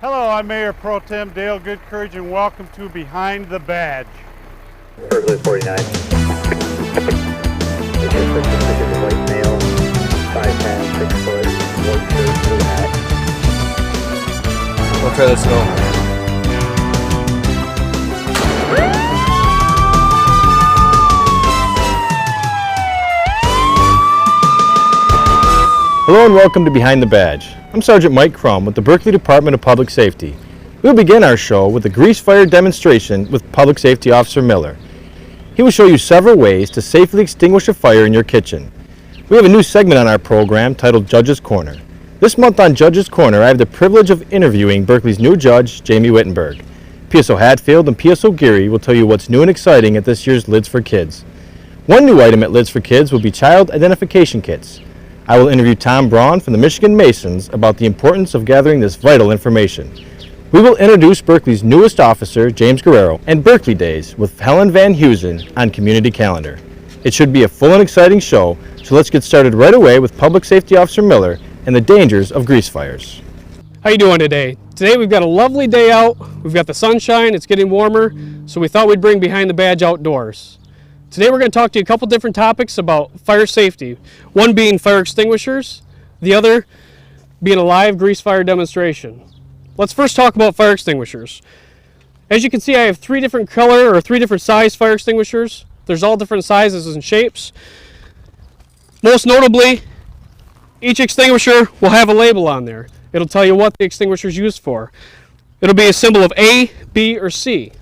Hello, I'm Mayor Pro Tem Dale Goodcourage, and welcome to Behind the Badge. Berkeley 49. White male, 5'10", 6 foot, white shirt, blue hat. Okay, let's go. Hello and welcome to Behind the Badge. I'm Sergeant Mike Crum with the Berkeley Department of Public Safety. We'll begin our show with a grease fire demonstration with Public Safety Officer Miller. He will show you several ways to safely extinguish a fire in your kitchen. We have a new segment on our program titled Judge's Corner. This month on Judge's Corner, I have the privilege of interviewing Berkeley's new judge, Jamie Wittenberg. PSO Hatfield and PSO Geary will tell you what's new and exciting at this year's Lids for Kids. One new item at Lids for Kids will be child identification kits. I will interview Tom Braun from the Michigan Masons about the importance of gathering this vital information. We will introduce Berkeley's newest officer, James Guerrero, and Berkeley Days with Helen Van Heusen on Community Calendar. It should be a full and exciting show, so let's get started right away with Public Safety Officer Miller and the dangers of grease fires. How you doing today? Today we've got a lovely day out. We've got the sunshine, it's getting warmer, so we thought we'd bring Behind the Badge outdoors. Today we're going to talk to you a couple different topics about fire safety. One being fire extinguishers, the other being a live grease fire demonstration. Let's first talk about fire extinguishers. As you can see, I have three different size fire extinguishers. There's all different sizes and shapes. Most notably, each extinguisher will have a label on there. It'll tell you what the extinguisher is used for. It'll be a symbol of A, B, or C.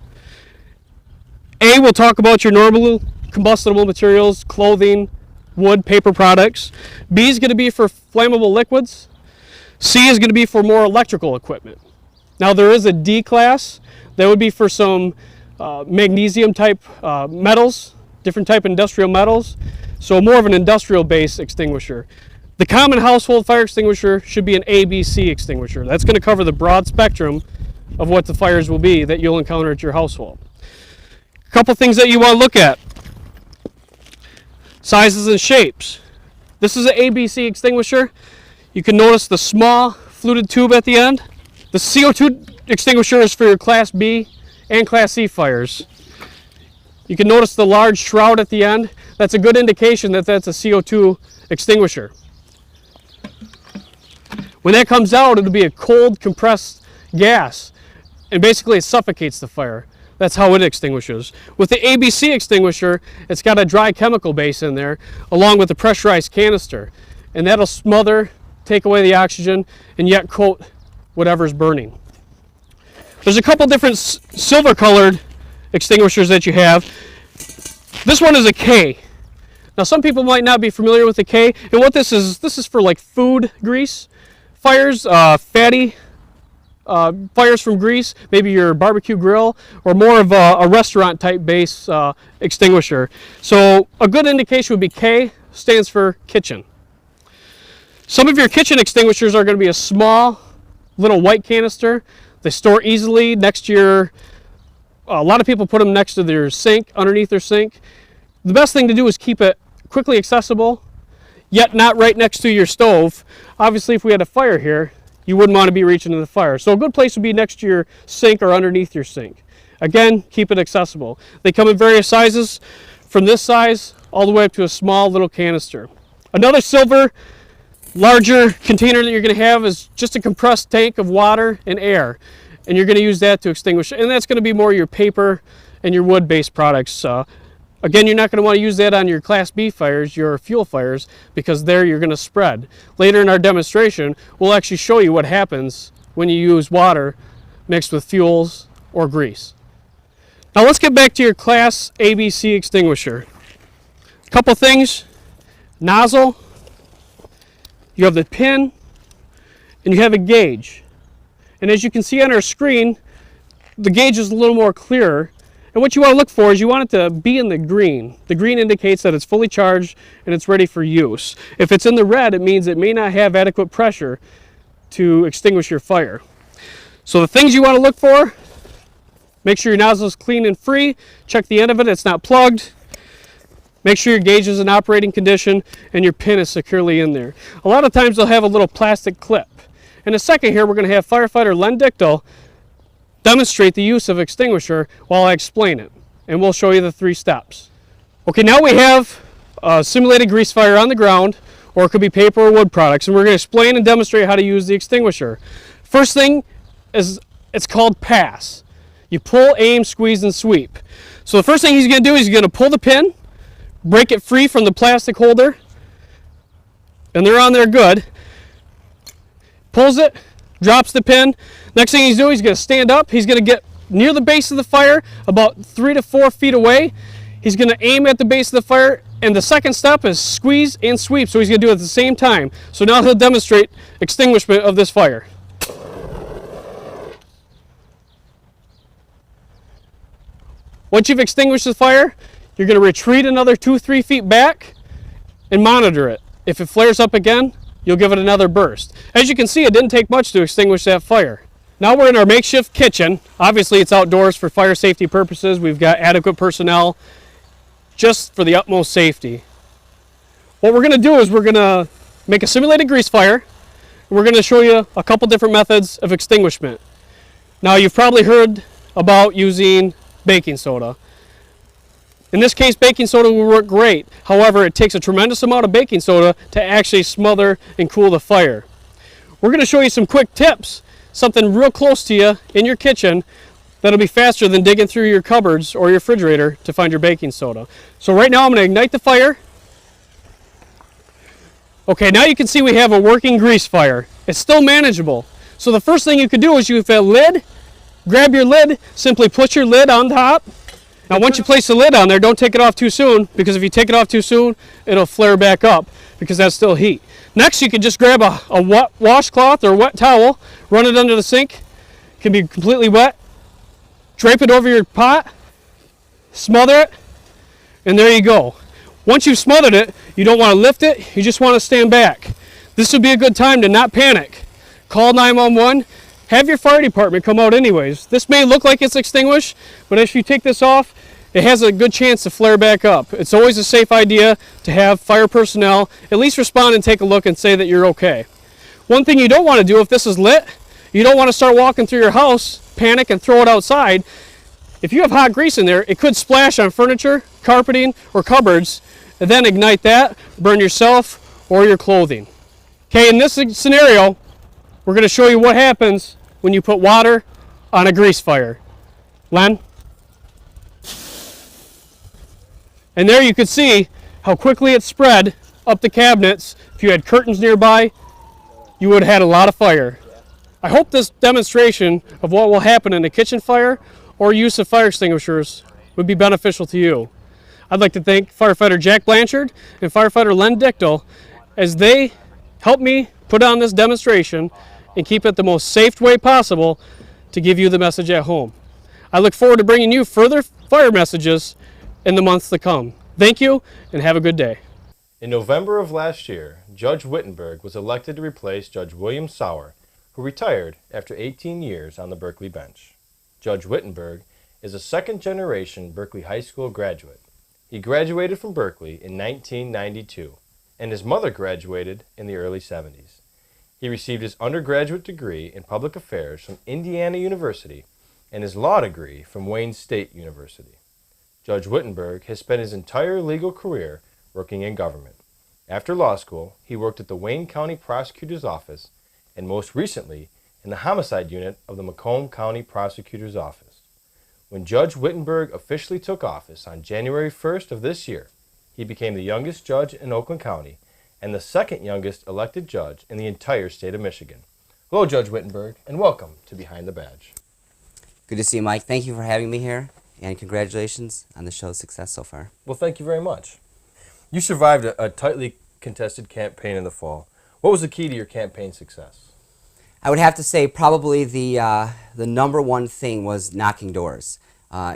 A will talk about your normal combustible materials, clothing, wood, paper products. B is going to be for flammable liquids. C is going to be for more electrical equipment. Now there is a D class that would be for some magnesium type metals, different type of industrial metals, so more of an industrial based extinguisher. The common household fire extinguisher should be an ABC extinguisher. That's going to cover the broad spectrum of what the fires will be that you'll encounter at your household. A couple things that you want to look at. Sizes and shapes. This is an ABC extinguisher. You can notice the small fluted tube at the end. The CO2 extinguisher is for your Class B and Class C fires. You can notice the large shroud at the end. That's a good indication that that's a CO2 extinguisher. When that comes out, it'll be a cold compressed gas, and basically it suffocates the fire. That's how it extinguishes. With the ABC extinguisher, it's got a dry chemical base in there along with a pressurized canister, and that'll smother, take away the oxygen, and yet coat whatever's burning. There's a couple different silver colored extinguishers that you have. This one is a K. Now some people might not be familiar with the K, and what this is for like food grease fires, fatty fires from grease, maybe your barbecue grill, or more of a restaurant type base extinguisher. So a good indication would be K, stands for kitchen. Some of your kitchen extinguishers are going to be a small little white canister. They store easily next to your, a lot of people put them next to their sink, underneath their sink. The best thing to do is keep it quickly accessible, yet not right next to your stove. Obviously if we had a fire here, you wouldn't want to be reaching into the fire. So a good place would be next to your sink or underneath your sink. Again, keep it accessible. They come in various sizes, from this size all the way up to a small little canister. Another silver, larger container that you're going to have is just a compressed tank of water and air. And you're going to use that to extinguish. And that's going to be more your paper and your wood-based products. Again, you're not going to want to use that on your Class B fires, your fuel fires, because there you're going to spread. Later in our demonstration, we'll actually show you what happens when you use water mixed with fuels or grease. Now let's get back to your Class ABC extinguisher. A couple things. Nozzle, you have the pin, and you have a gauge. And as you can see on our screen, the gauge is a little more clearer. And what you want to look for is you want it to be in the green. The green indicates that it's fully charged and it's ready for use. If it's in the red, it means it may not have adequate pressure to extinguish your fire. So the things you want to look for, make sure your nozzle is clean and free. Check the end of it, it's not plugged. Make sure your gauge is in operating condition and your pin is securely in there. A lot of times they'll have a little plastic clip. In a second here, we're going to have firefighter Len Dichtel demonstrate the use of extinguisher while I explain it. And we'll show you the 3 steps. Okay, now we have a simulated grease fire on the ground, or it could be paper or wood products, and we're going to explain and demonstrate how to use the extinguisher. First thing is, it's called pass. You pull, aim, squeeze, and sweep. So the first thing he's going to do is he's going to pull the pin, break it free from the plastic holder, and they're on there good. Pulls it, drops the pin. Next thing he's doing, he's going to stand up. He's going to get near the base of the fire, about 3 to 4 feet away. He's going to aim at the base of the fire, and the second step is squeeze and sweep. So he's going to do it at the same time. So now he'll demonstrate extinguishment of this fire. Once you've extinguished the fire, you're going to retreat another 2-3 feet back and monitor it. If it flares up again, you'll give it another burst. As you can see, it didn't take much to extinguish that fire. Now we're in our makeshift kitchen. Obviously it's outdoors for fire safety purposes. We've got adequate personnel just for the utmost safety. What we're going to do is we're going to make a simulated grease fire. We're going to show you a couple different methods of extinguishment. Now you've probably heard about using baking soda. In this case, baking soda will work great. However, it takes a tremendous amount of baking soda to actually smother and cool the fire. We're going to show you some quick tips, something real close to you in your kitchen that'll be faster than digging through your cupboards or your refrigerator to find your baking soda. So right now I'm going to ignite the fire. Okay, now you can see we have a working grease fire. It's still manageable. So the first thing you could do is you have a lid, grab your lid, simply put your lid on top. Now once you place the lid on there, don't take it off too soon, because if you take it off too soon, it'll flare back up because that's still heat. Next, you can just grab a wet washcloth or a wet towel, run it under the sink. It can be completely wet. Drape it over your pot, smother it, and there you go. Once you've smothered it, you don't want to lift it, you just want to stand back. This would be a good time to not panic. Call 911. Have your fire department come out anyways. This may look like it's extinguished, but if you take this off, it has a good chance to flare back up. It's always a safe idea to have fire personnel at least respond and take a look and say that you're okay. One thing you don't want to do if this is lit, you don't want to start walking through your house, panic, and throw it outside. If you have hot grease in there, it could splash on furniture, carpeting, or cupboards, and then ignite that, burn yourself or your clothing. Okay, in this scenario, we're going to show you what happens when you put water on a grease fire. Len? And there you can see how quickly it spread up the cabinets. If you had curtains nearby, you would have had a lot of fire. I hope this demonstration of what will happen in a kitchen fire or use of fire extinguishers would be beneficial to you. I'd like to thank firefighter Jack Blanchard and firefighter Len Dichtel as they helped me put on this demonstration and keep it the most safe way possible to give you the message at home. I look forward to bringing you further fire messages in the months to come. Thank you and have a good day. In November of last year, Judge Wittenberg was elected to replace Judge William Sauer, who retired after 18 years on the Berkeley bench. Judge Wittenberg is a second-generation Berkeley High School graduate. He graduated from Berkeley in 1992, and his mother graduated in the early 70s. He received his undergraduate degree in public affairs from Indiana University and his law degree from Wayne State University. Judge Wittenberg has spent his entire legal career working in government. After law school, he worked at the Wayne County Prosecutor's Office and most recently in the Homicide Unit of the Macomb County Prosecutor's Office. When Judge Wittenberg officially took office on January 1st of this year, he became the youngest judge in Oakland County and the second youngest elected judge in the entire state of Michigan. Hello, Judge Wittenberg, and welcome to Behind the Badge. Good to see you, Mike. Thank you for having me here, and congratulations on the show's success so far. Well, thank you very much. You survived a tightly contested campaign in the fall. What was the key to your campaign success? I would have to say probably the number one thing was knocking doors.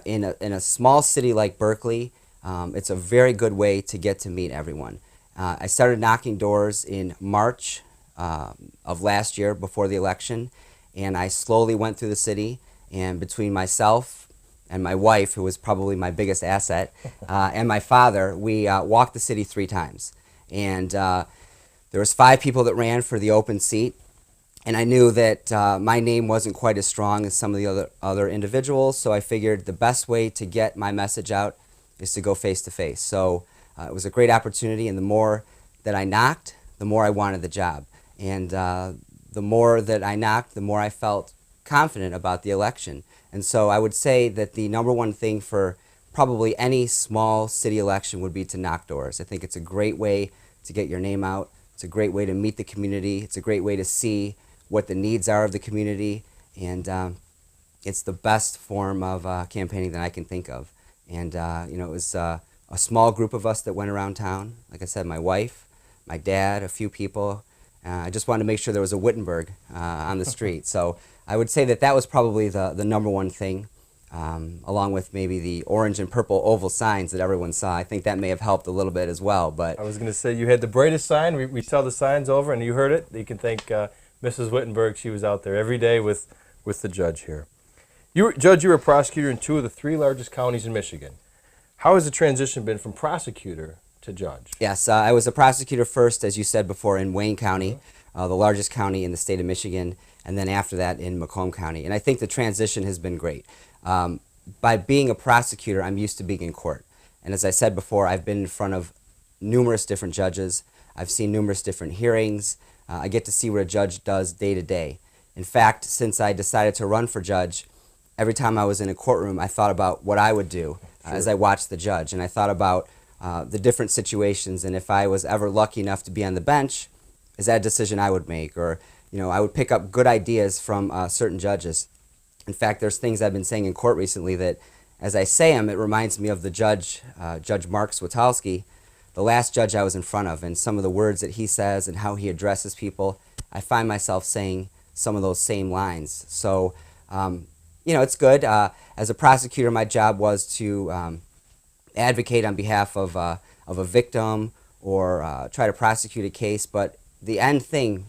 In a small city like Berkeley, it's a very good way to get to meet everyone. I started knocking doors in March of last year before the election, and I slowly went through the city, and between myself and my wife, who was probably my biggest asset, and my father, we walked the city 3 times. And there was 5 people that ran for the open seat. And I knew that my name wasn't quite as strong as some of the other individuals, so I figured the best way to get my message out is to go face to face. So it was a great opportunity, and the more that I knocked, the more I wanted the job. And the more that I knocked, the more I felt confident about the election. And so I would say that the number one thing for probably any small city election would be to knock doors. I think it's a great way to get your name out. It's a great way to meet the community. It's a great way to see what the needs are of the community, and it's the best form of campaigning that I can think of. And you know, it was a small group of us that went around town. Like I said, my wife, my dad, a few people. I just wanted to make sure there was a Wittenberg on the street. So I would say that that was probably the number one thing, along with maybe the orange and purple oval signs that everyone saw. I think that may have helped a little bit as well. But I was going to say, you had the brightest sign. We saw the signs over, and you heard it. You can thank Mrs. Wittenberg. She was out there every day with the judge here. Judge, you were a prosecutor in 2 of the 3 largest counties in Michigan. How has the transition been from prosecutor to judge? Yes, I was a prosecutor first, as you said before, in Wayne County, the largest county in the state of Michigan, and then after that in Macomb County. And I think the transition has been great. By being a prosecutor, I'm used to being in court. And as I said before, I've been in front of numerous different judges. I've seen numerous different hearings. I get to see what a judge does day to day. In fact, since I decided to run for judge, every time I was in a courtroom, I thought about what I would do as I watched the judge. And I thought about the different situations, and if I was ever lucky enough to be on the bench, is that a decision I would make? Or, you know, I would pick up good ideas from certain judges. In fact, there's things I've been saying in court recently that, as I say them, it reminds me of the judge, Judge Mark Switowski, the last judge I was in front of, and some of the words that he says and how he addresses people. I find myself saying some of those same lines. So, you know, it's good. As a prosecutor, my job was to advocate on behalf of a victim or try to prosecute a case, but the end thing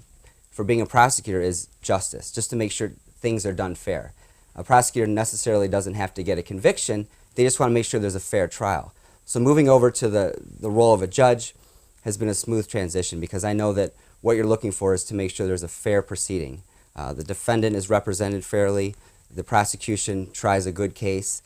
for being a prosecutor is justice, just to make sure things are done fair. A prosecutor necessarily doesn't have to get a conviction, they just want to make sure there's a fair trial. So moving over to the role of a judge has been a smooth transition, because I know that what you're looking for is to make sure there's a fair proceeding. The defendant is represented fairly, the prosecution tries a good case.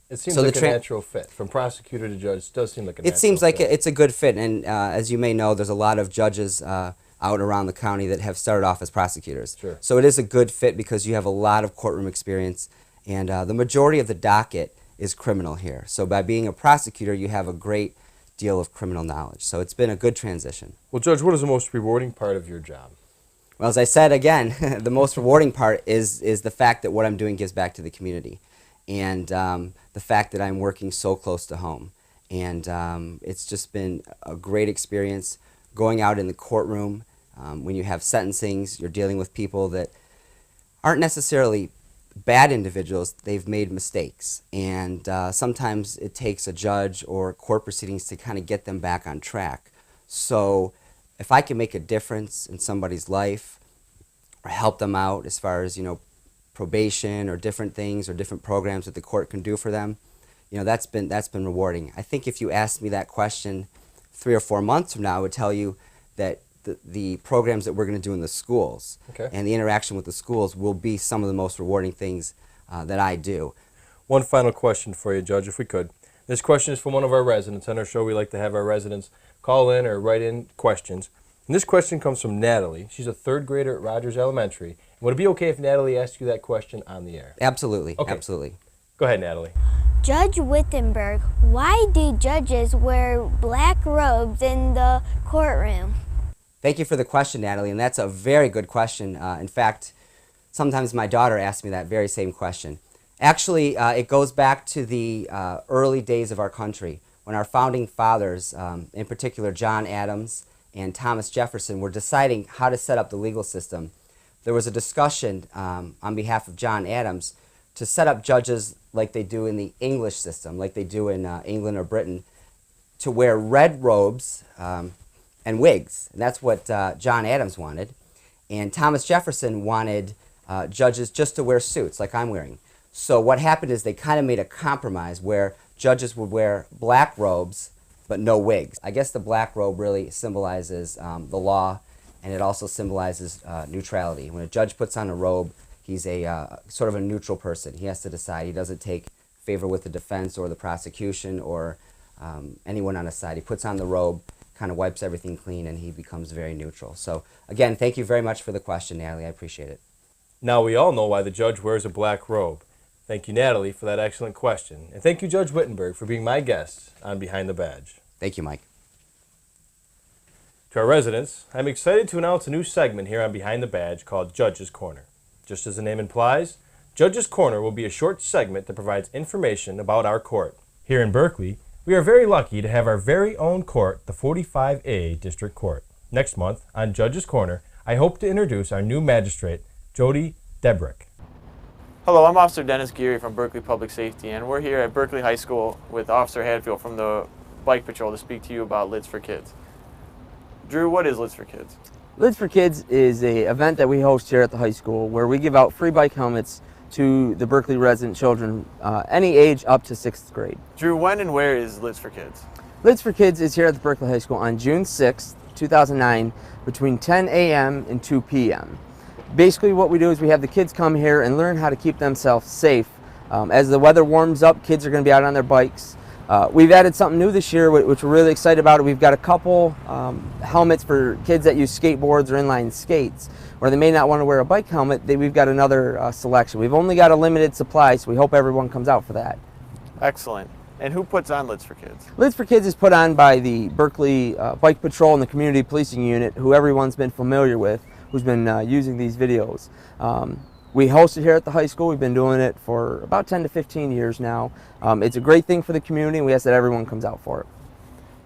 It seems like a natural fit. From prosecutor to judge, it does seem like a natural fit. It seems like it's a good fit, and as you may know, there's a lot of judges out around the county that have started off as prosecutors. Sure. So it is a good fit because you have a lot of courtroom experience, and the majority of the docket is criminal here. So by being a prosecutor, you have a great deal of criminal knowledge. So it's been a good transition. Well, Judge, what is the most rewarding part of your job? Well, as I said, again, the most rewarding part is the fact that what I'm doing gives back to the community, and the fact that I'm working so close to home. And it's just been a great experience going out in the courtroom. When you have sentencings, you're dealing with people that aren't necessarily bad individuals. They've made mistakes, and sometimes it takes a judge or court proceedings to kind of get them back on track. So if I can make a difference in somebody's life or help them out as far as, you know, probation or different things or different programs that the court can do for them, you know, that's been rewarding. I think if you asked me that question 3 or 4 months from now, I would tell you that the programs that we're going to do in the schools and the interaction with the schools will be some of the most rewarding things that I do. One final question for you, Judge, if we could. This question is from one of our residents. On our show, we like to have our residents call in or write in questions. And this question comes from Natalie. She's a 3rd grader at Rogers Elementary. Would it be okay if Natalie asked you that question on the air? Absolutely. Okay. Absolutely. Go ahead, Natalie. Judge Wittenberg, why do judges wear black robes in the courtroom? Thank you for the question, Natalie, and that's a very good question. In fact, sometimes my daughter asks me that very same question. Actually, it goes back to the early days of our country, when our founding fathers, in particular John Adams and Thomas Jefferson, were deciding how to set up the legal system. There was a discussion on behalf of John Adams to set up judges like they do in the English system, like they do in England or Britain, to wear red robes and wigs. And that's what John Adams wanted. And Thomas Jefferson wanted judges just to wear suits like I'm wearing. So what happened is they kind of made a compromise where judges would wear black robes but no wigs. I guess the black robe really symbolizes the law and it also symbolizes neutrality. When a judge puts on a robe, he's a sort of a neutral person. He has to decide. He doesn't take favor with the defense or the prosecution or anyone on his side. He puts on the robe, kind of wipes everything clean, and he becomes very neutral. So again, thank you very much for the question, Natalie. I appreciate it. Now we all know why the judge wears a black robe. Thank you, Natalie, for that excellent question. And thank you, Judge Wittenberg, for being my guest on Behind the Badge. Thank you, Mike. To our residents, I'm excited to announce a new segment here on Behind the Badge called Judge's Corner. Just as the name implies, Judge's Corner will be a short segment that provides information about our court. Here in Berkeley, we are very lucky to have our very own court, the 45A District Court. Next month, on Judge's Corner, I hope to introduce our new magistrate, Jody Debrick. Hello, I'm Officer Dennis Geary from Berkeley Public Safety, and we're here at Berkeley High School with Officer Hadfield from the Bike Patrol to speak to you about Lids for Kids. Drew, what is Lids for Kids? Lids for Kids is an event that we host here at the high school where we give out free bike helmets to the Berkeley resident children, any age up to 6th grade. Drew, when and where is Lids for Kids? Lids for Kids is here at the Berkeley High School on June 6th, 2009, between 10 a.m. and 2 p.m. Basically what we do is we have the kids come here and learn how to keep themselves safe. As the weather warms up, kids are going to be out on their bikes. We've added something new this year, which we're really excited about. We've got a couple helmets for kids that use skateboards or inline skates, where they may not want to wear a bike helmet. We've got another selection. We've only got a limited supply, so we hope everyone comes out for that. Excellent. And who puts on Lids for Kids? Lids for Kids is put on by the Berkeley Bike Patrol and the Community Policing Unit, who everyone's been familiar with, who's been using these videos. We host it here at the high school. We've been doing it for about 10 to 15 years now. It's a great thing for the community, and we ask that everyone comes out for it.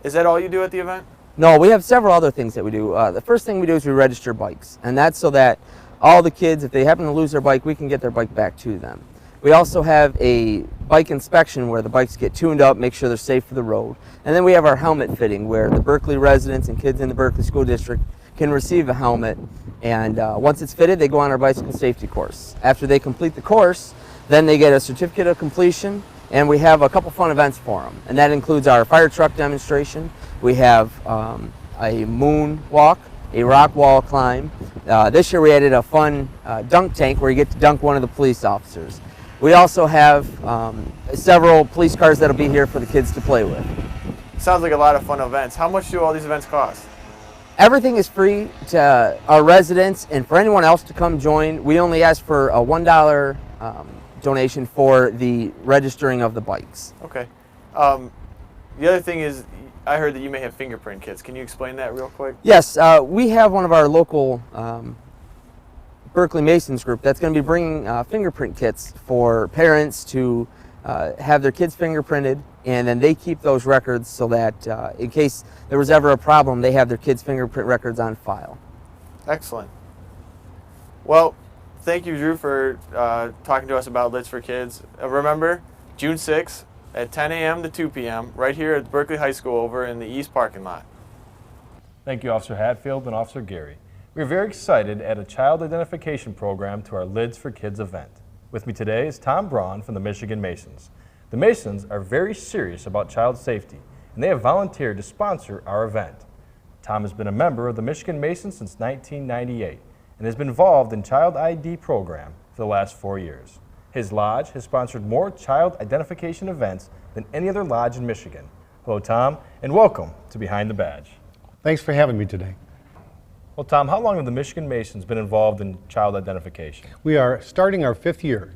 Is that all you do at the event? No, we have several other things that we do. The first thing we do is we register bikes, and that's so that all the kids, if they happen to lose their bike, we can get their bike back to them. We also have a bike inspection where the bikes get tuned up, make sure they're safe for the road. And then we have our helmet fitting where the Berkeley residents and kids in the Berkeley School District can receive a helmet, and once it's fitted, they go on our bicycle safety course. After they complete the course, then they get a certificate of completion, and we have a couple fun events for them. And that includes our fire truck demonstration. We have a moon walk, a rock wall climb. This year we added a fun dunk tank where you get to dunk one of the police officers. We also have several police cars that'll be here for the kids to play with. Sounds like a lot of fun events. How much do all these events cost? Everything is free to our residents, and for anyone else to come join, we only ask for a $1 donation for the registering of the bikes. Okay. The other thing is, I heard that you may have fingerprint kits. Can you explain that real quick? Yes, we have one of our local Berkeley Masons group that's going to be bringing fingerprint kits for parents to have their kids fingerprinted, and then they keep those records so that in case there was ever a problem, they have their kids' fingerprint records on file. Excellent. Well, thank you, Drew, for talking to us about Lids for Kids. Remember, June 6th at 10 a.m. to 2 p.m. right here at Berkeley High School over in the East parking lot. Thank you, Officer Hatfield and Officer Geary. We are very excited to add a child identification program to our Lids for Kids event. With me today is Tom Braun from the Michigan Masons. The Masons are very serious about child safety, and they have volunteered to sponsor our event. Tom has been a member of the Michigan Masons since 1998 and has been involved in Child ID program for the last 4 years. His lodge has sponsored more child identification events than any other lodge in Michigan. Hello, Tom, and welcome to Behind the Badge. Thanks for having me today. Well, Tom, how long have the Michigan Masons been involved in child identification? We are starting our 5th year.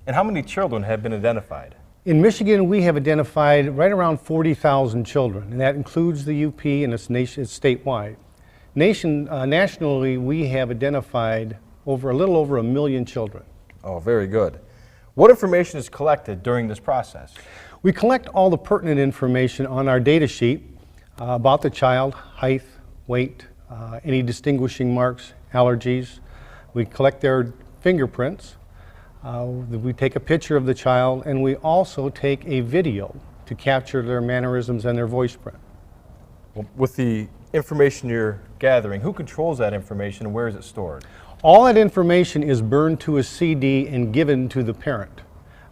And how many children have been identified? In Michigan, we have identified right around 40,000 children, and that includes the UP, and it's statewide. Nationally, we have identified a little over 1 million children. Oh, very good. What information is collected during this process? We collect all the pertinent information on our data sheet about the child: height, weight, any distinguishing marks, allergies. We collect their fingerprints. We take a picture of the child, and we also take a video to capture their mannerisms and their voice print. Well, with the information you're gathering, who controls that information and where is it stored? All that information is burned to a CD and given to the parent.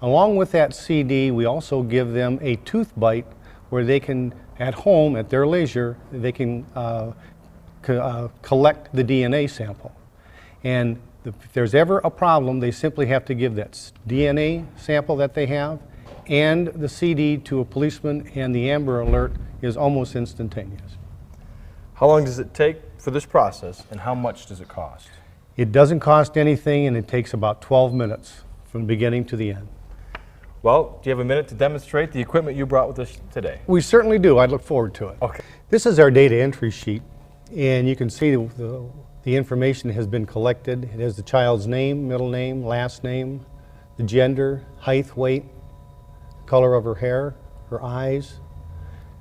Along with that CD, we also give them a tooth bite where they can, at home, at their leisure, they can collect the DNA sample. And if there's ever a problem, they simply have to give that DNA sample that they have and the CD to a policeman, and the Amber Alert is almost instantaneous. How long does it take for this process, and how much does it cost? It doesn't cost anything, and it takes about 12 minutes from beginning to the end. Well, do you have a minute to demonstrate the equipment you brought with us today? We certainly do. I look forward to it. Okay. This is our data entry sheet, and you can see the information has been collected. It has the child's name, middle name, last name, the gender, height, weight, color of her hair, her eyes,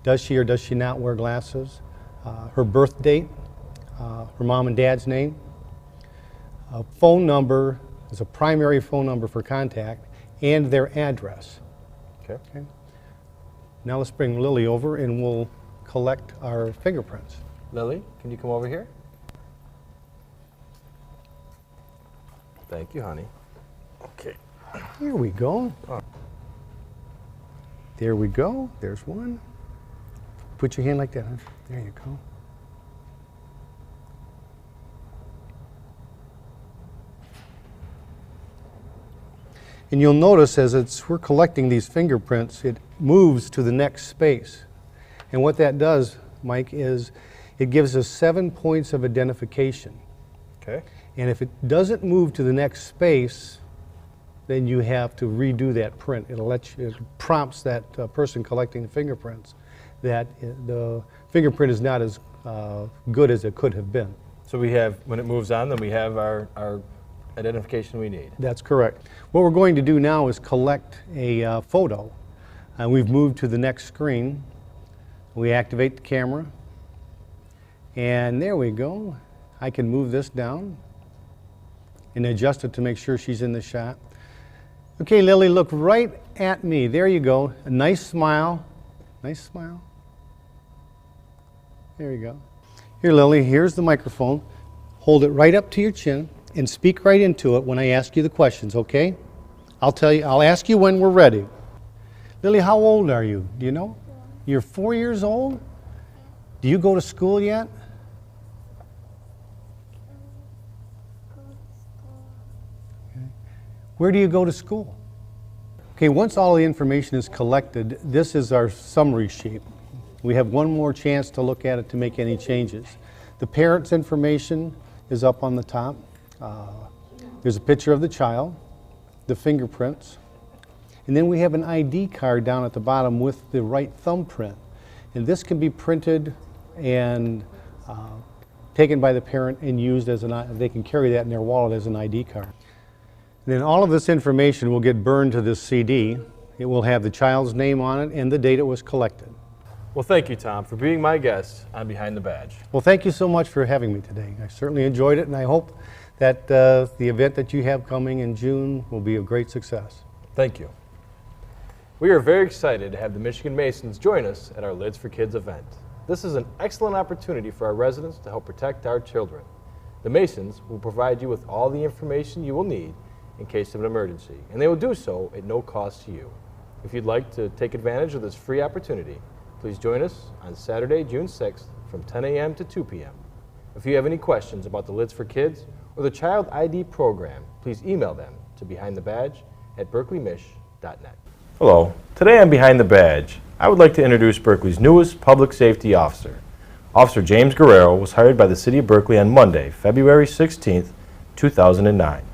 does she or does she not wear glasses, her birth date, her mom and dad's name. A phone number is a primary phone number for contact, and their address. Okay. Now let's bring Lily over and we'll collect our fingerprints. Lily, can you come over here? Thank you, honey. Okay. Here we go. There we go. There's one. Put your hand like that, huh? There you go. And you'll notice as we're collecting these fingerprints, it moves to the next space. And what that does, Mike, is it gives us 7 points of identification. Okay. And if it doesn't move to the next space, then you have to redo that print. It prompts that person collecting the fingerprints that the fingerprint is not as good as it could have been. So we have, when it moves on, then we have our identification we need. That's correct. What we're going to do now is collect a photo. We've moved to the next screen. We activate the camera. And there we go. I can move this down and adjust it to make sure she's in the shot. Okay, Lily, look right at me. There you go. A nice smile. Nice smile. There you go. Here, Lily, here's the microphone. Hold it right up to your chin and speak right into it when I ask you the questions, okay? I'll ask you when we're ready. Lily, how old are you? Do you know? You're 4 years old? Do you go to school yet? Okay. Where do you go to school? Okay, once all the information is collected, this is our summary sheet. We have one more chance to look at it to make any changes. The parent's information is up on the top. There's a picture of the child, the fingerprints, and then we have an ID card down at the bottom with the right thumbprint. And this can be printed and taken by the parent and used as they can carry that in their wallet as an ID card. And then all of this information will get burned to this CD. It will have the child's name on it and the date it was collected. Well, thank you, Tom, for being my guest on Behind the Badge. Well, thank you so much for having me today. I certainly enjoyed it, and I hope that the event that you have coming in June will be a great success. Thank you. We are very excited to have the Michigan Masons join us at our Lids for Kids event. This is an excellent opportunity for our residents to help protect our children. The Masons will provide you with all the information you will need in case of an emergency, and they will do so at no cost to you. If you'd like to take advantage of this free opportunity, please join us on Saturday, June 6th from 10 a.m. to 2 p.m. If you have any questions about the Lids for Kids or the Child ID program, please email them to behindthebadge@berkeleymish.net. Hello. Today on Behind the Badge, I would like to introduce Berkeley's newest public safety officer. Officer James Guerrero was hired by the City of Berkeley on Monday, February 16th, 2009.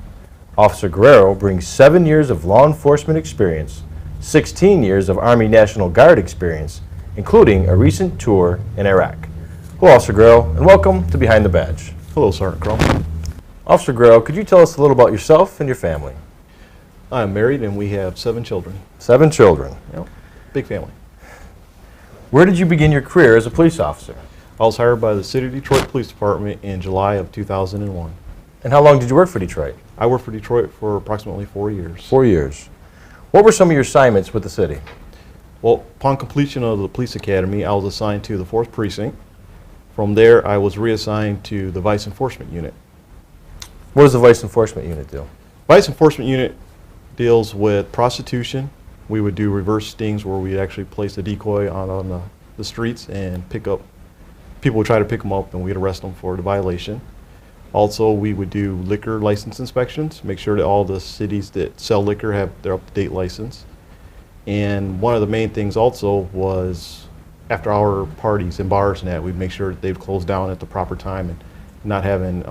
Officer Guerrero brings 7 years of law enforcement experience, 16 years of Army National Guard experience, including a recent tour in Iraq. Hello, Officer Guerrero, and welcome to Behind the Badge. Hello, Sergeant Crum. Officer Guerrero, could you tell us a little about yourself and your family? I'm married and we have 7 children. 7 children. Yep. Big family. Where did you begin your career as a police officer? I was hired by the City of Detroit Police Department in July of 2001. And how long did you work for Detroit? I worked for Detroit for approximately 4 years. 4 years. What were some of your assignments with the city? Well, upon completion of the police academy, I was assigned to the 4th Precinct. From there, I was reassigned to the Vice Enforcement Unit. What does the Vice Enforcement Unit do? Vice Enforcement Unit deals with prostitution. We would do reverse stings where we'd actually place a decoy on the streets and pick up people would try to pick them up and we'd arrest them for the violation. Also, we would do liquor license inspections, make sure that all the cities that sell liquor have their up-to-date license. And one of the main things also was after our parties and bars and that, we'd make sure that they'd close down at the proper time and not having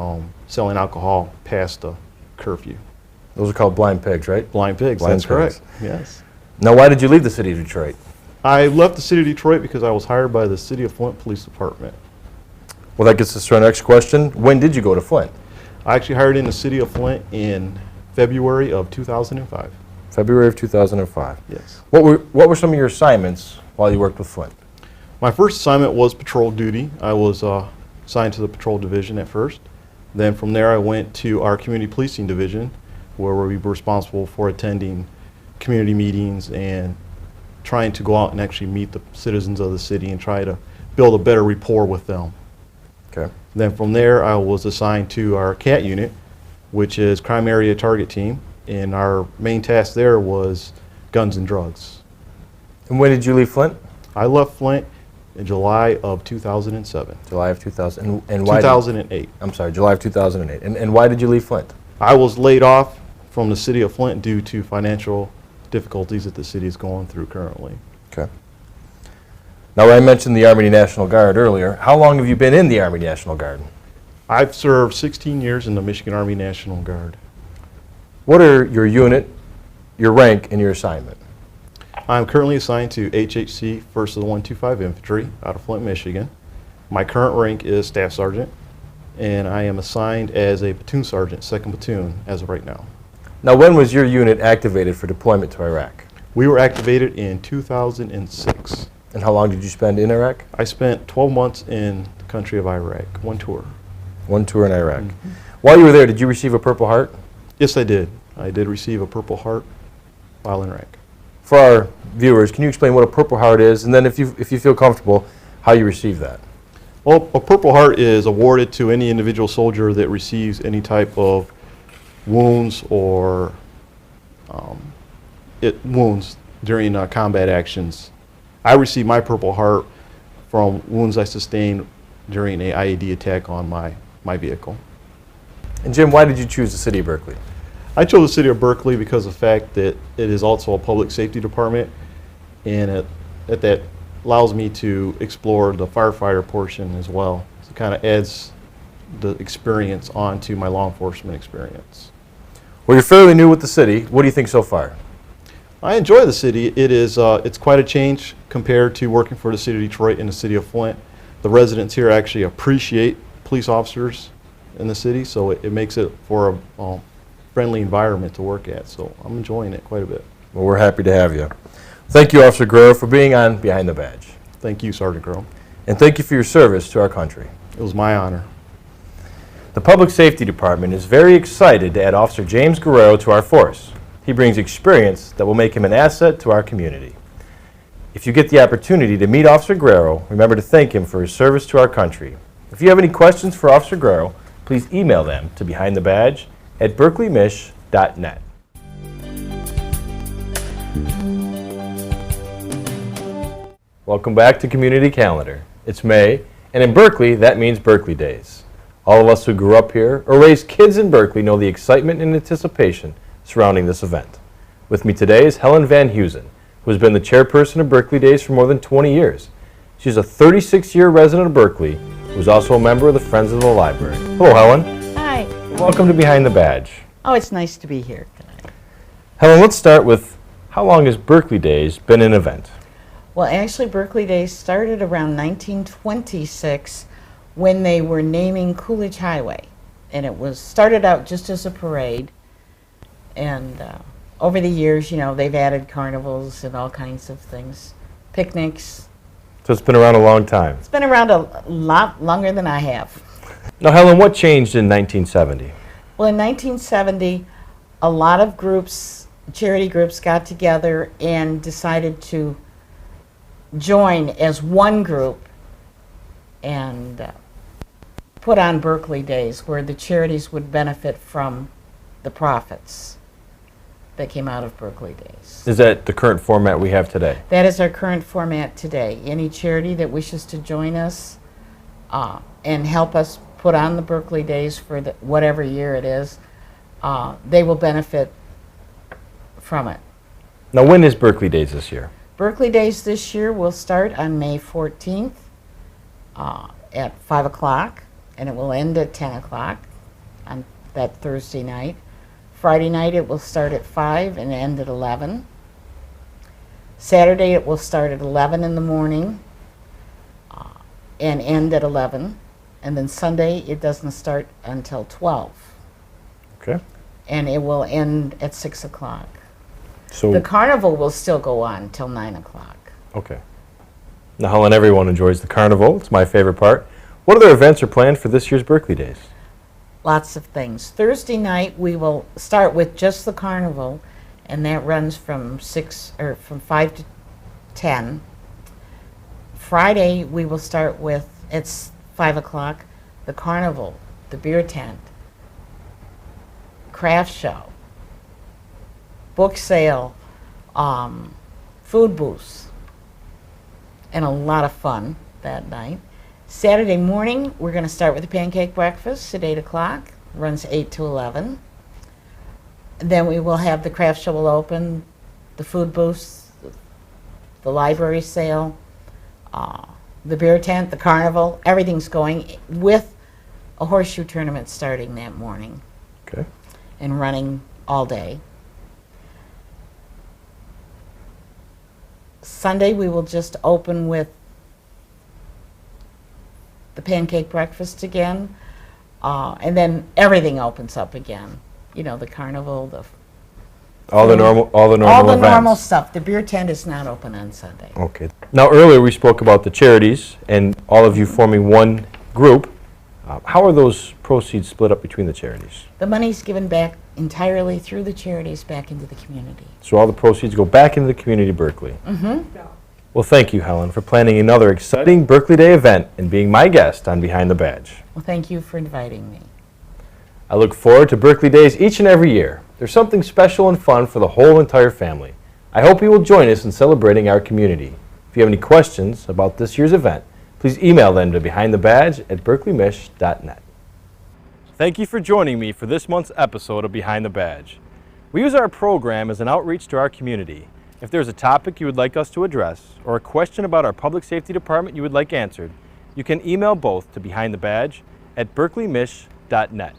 selling alcohol past the curfew. Those are called blind pigs, right? Blind pigs, Blind that's pigs. correct. Yes. Now, why did you leave the city of Detroit? I left the city of Detroit because I was hired by the City of Flint Police Department. Well, that gets us to our next question. When did you go to Flint? I actually hired in the City of Flint in February of 2005. February of 2005. Yes. What were some of your assignments while you worked with Flint? My first assignment was patrol duty. I was assigned to the patrol division at first. Then from there I went to our community policing division, where we were responsible for attending community meetings and trying to go out and actually meet the citizens of the city and try to build a better rapport with them. Okay. Then from there I was assigned to our CAT unit, which is Crime Area Target Team, and our main task there was guns and drugs. And when did you leave Flint? I left Flint in July of 2007. July of 2000. And why? 2008. I'm sorry, July of 2008. And why did you leave Flint? I was laid off from the city of Flint due to financial difficulties that the city is going through currently. Okay. Now, I mentioned the Army National Guard earlier. How long have you been in the Army National Guard? I've served 16 years in the Michigan Army National Guard. What are your unit, your rank, and your assignment? I'm currently assigned to HHC 1st of the 125 Infantry out of Flint, Michigan. My current rank is Staff Sergeant, and I am assigned as a platoon sergeant, 2nd Platoon, as of right now. Now, when was your unit activated for deployment to Iraq? We were activated in 2006. And how long did you spend in Iraq? I spent 12 months in the country of Iraq, one tour. One tour in Iraq. Mm-hmm. While you were there, did you receive a Purple Heart? Yes, I did. I did receive a Purple Heart while in Iraq. For our viewers, can you explain what a Purple Heart is, and then if you feel comfortable, how you receive that? Well, a Purple Heart is awarded to any individual soldier that receives any type of wounds or wounds during combat actions. I received my Purple Heart from wounds I sustained during an IED attack on my vehicle. And Jim, why did you choose the city of Berkeley? I chose the city of Berkeley because of the fact that it is also a public safety department, and that allows me to explore the firefighter portion as well. So it kind of adds the experience onto my law enforcement experience. Well, you're fairly new with the city. What do you think so far? I enjoy the city. It's quite a change compared to working for the city of Detroit and the city of Flint. The residents here actually appreciate police officers in the city, so it makes it for a friendly environment to work at. So I'm enjoying it quite a bit. Well, we're happy to have you. Thank you, Officer Guerrero, for being on Behind the Badge. Thank you, Sergeant Guerrero. And thank you for your service to our country. It was my honor. The Public Safety Department is very excited to add Officer James Guerrero to our force. He brings experience that will make him an asset to our community. If you get the opportunity to meet Officer Guerrero, remember to thank him for his service to our country. If you have any questions for Officer Guerrero, please email them to behindthebadge@berkeleymish.net. Welcome back to Community Calendar. It's May, and in Berkeley, that means Berkeley Days. All of us who grew up here or raised kids in Berkeley know the excitement and anticipation surrounding this event. With me today is Helen Van Heusen, who has been the chairperson of Berkeley Days for more than 20 years. She's a 36-year resident of Berkeley, who is also a member of the Friends of the Library. Hello, Helen. Hi. Welcome to Behind the Badge. Oh, it's nice to be here tonight. Helen, let's start with how long has Berkeley Days been an event? Well, actually, Berkeley Days started around 1926 when they were naming Coolidge Highway. And it was started out just as a parade. And over the years, they've added carnivals and all kinds of things, picnics. So it's been around a long time. It's been around a lot longer than I have. Now, Helen, what changed in 1970? Well, in 1970, a lot of groups, charity groups, got together and decided to join as one group and put on Berkeley Days, where the charities would benefit from the profits that came out of Berkeley Days. Is that the current format we have today? That is our current format today. Any charity that wishes to join us and help us put on the Berkeley Days for whatever year it is, they will benefit from it. Now, when is Berkeley Days this year? Berkeley Days this year will start on May 14th at 5 o'clock, and it will end at 10 o'clock on that Thursday night. Friday night it will start at 5 and end at 11. Saturday it will start at 11 in the morning and end at 11. And then Sunday it doesn't start until 12. Okay. And it will end at 6 o'clock. So The carnival will still go on till 9 o'clock. okay. Now, Helen, everyone enjoys the carnival. It's my favorite part. What other events are planned for this year's Berkeley Days? Lots of things. Thursday night we will start with just the carnival, and that runs from 5 to 10. Friday we will start with, it's 5 o'clock, the carnival, the beer tent, craft show, book sale, food booths, and a lot of fun that night. Saturday morning, we're going to start with the pancake breakfast at 8 o'clock, runs 8 to 11. Then we will have the craft show will open, the food booths, the library sale, the beer tent, the carnival, everything's going with a horseshoe tournament starting that morning. Okay. And running all day. Sunday we will just open with the pancake breakfast again, and then everything opens up again. You know, the carnival, All the normal events. normal stuff. The beer tent is not open on Sunday. Okay. Now, earlier we spoke about the charities and all of you forming one group. How are those proceeds split up between the charities? The money's given back entirely through the charities back into the community. So all the proceeds go back into the community of Berkeley. Mm-hmm. Well, thank you, Helen, for planning another exciting Berkeley Day event and being my guest on Behind the Badge. Well, thank you for inviting me. I look forward to Berkeley Days each and every year. There's something special and fun for the whole entire family. I hope you will join us in celebrating our community. If you have any questions about this year's event, please email them to behindthebadge@berkeleymish.net. Thank you for joining me for this month's episode of Behind the Badge. We use our program as an outreach to our community. If there's a topic you would like us to address or a question about our public safety department you would like answered, you can email both to behindthebadge@berkeleymish.net.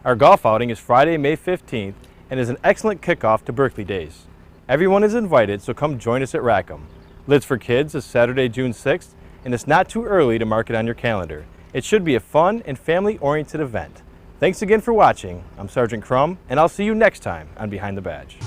Our golf outing is Friday, May 15th and is an excellent kickoff to Berkeley Days. Everyone is invited, so come join us at Rackham. Lids for Kids is Saturday, June 6th, and it's not too early to mark it on your calendar. It should be a fun and family-oriented event. Thanks again for watching. I'm Sergeant Crum, and I'll see you next time on Behind the Badge.